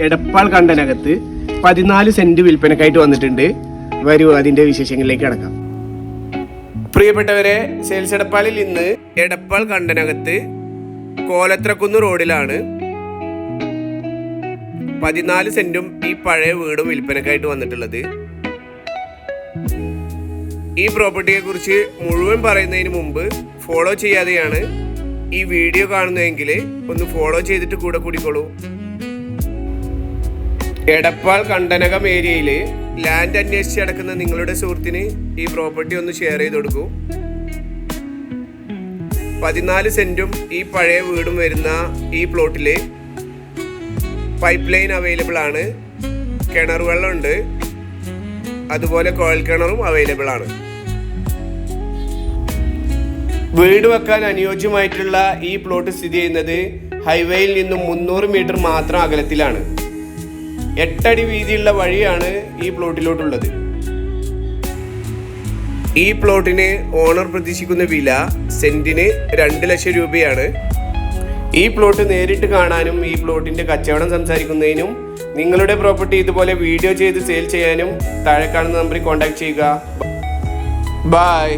Edappal കണ്ടനകത്ത് 14 saint വിൽപ്പനക്കായിട്ട് വന്നിട്ടുണ്ട്. വരൂ അതിന്റെ വിശേഷങ്ങളിലേക്ക് കടക്കാം. പ്രിയപ്പെട്ടവരെ, സെയിൽസ് എടപ്പാളിൽ ഇന്ന് എടപ്പാൾ കണ്ടനകത്ത് കോലത്രക്കുന്ന് റോഡിലാണ് 14 സെന്റും ഈ പഴയ വീടും വിൽപ്പനക്കായിട്ട് വന്നിട്ടുള്ളത്. ഈ പ്രോപ്പർട്ടിയെ കുറിച്ച് മുഴുവൻ പറയുന്നതിന് മുമ്പ് ഫോളോ ചെയ്യാതെയാണ് ഈ വീഡിയോ കാണുന്നതെങ്കിൽ ഒന്ന് ഫോളോ ചെയ്തിട്ട് കൂടെ കൂടിക്കോളൂ. എടപ്പാൾ കണ്ടനകം ഏരിയയിൽ ലാൻഡ് അന്വേഷിച്ച് നടക്കുന്ന നിങ്ങളുടെ സുഹൃത്തിന് ഈ പ്രോപ്പർട്ടി ഒന്ന് ഷെയർ ചെയ്ത് കൊടുക്കൂ. 14 സെന്റും ഈ പഴയ വീടും വരുന്ന ഈ പ്ലോട്ടിൽ പൈപ്പ് ലൈൻ അവൈലബിൾ ആണ്. കിണർ വെള്ളമുണ്ട്, അതുപോലെ കുഴൽ കിണറും അവൈലബിൾ ആണ്. വീട് വെക്കാൻ അനുയോജ്യമായിട്ടുള്ള ഈ പ്ലോട്ട് സ്ഥിതി ചെയ്യുന്നത് ഹൈവേയിൽ നിന്നും 300 മീറ്റർ മാത്രം അകലത്തിലാണ്. 8 അടി വീതിയുള്ള വഴിയാണ് ഈ പ്ലോട്ടിലോട്ടുള്ളത്. ഈ പ്ലോട്ടിന് ഓണർ പ്രതീക്ഷിക്കുന്ന വില സെന്റിന് 2 ലക്ഷം രൂപയാണ്. ഈ പ്ലോട്ട് നേരിട്ട് കാണാനും ഈ പ്ലോട്ടിന്റെ കച്ചവടം സംസാരിക്കുന്നതിനും നിങ്ങളുടെ പ്രോപ്പർട്ടി ഇതുപോലെ വീഡിയോ ചെയ്ത് സെയിൽ ചെയ്യാനും താഴെ കാണുന്ന നമ്പറിൽ കോൺടാക്ട് ചെയ്യുക. ബൈ.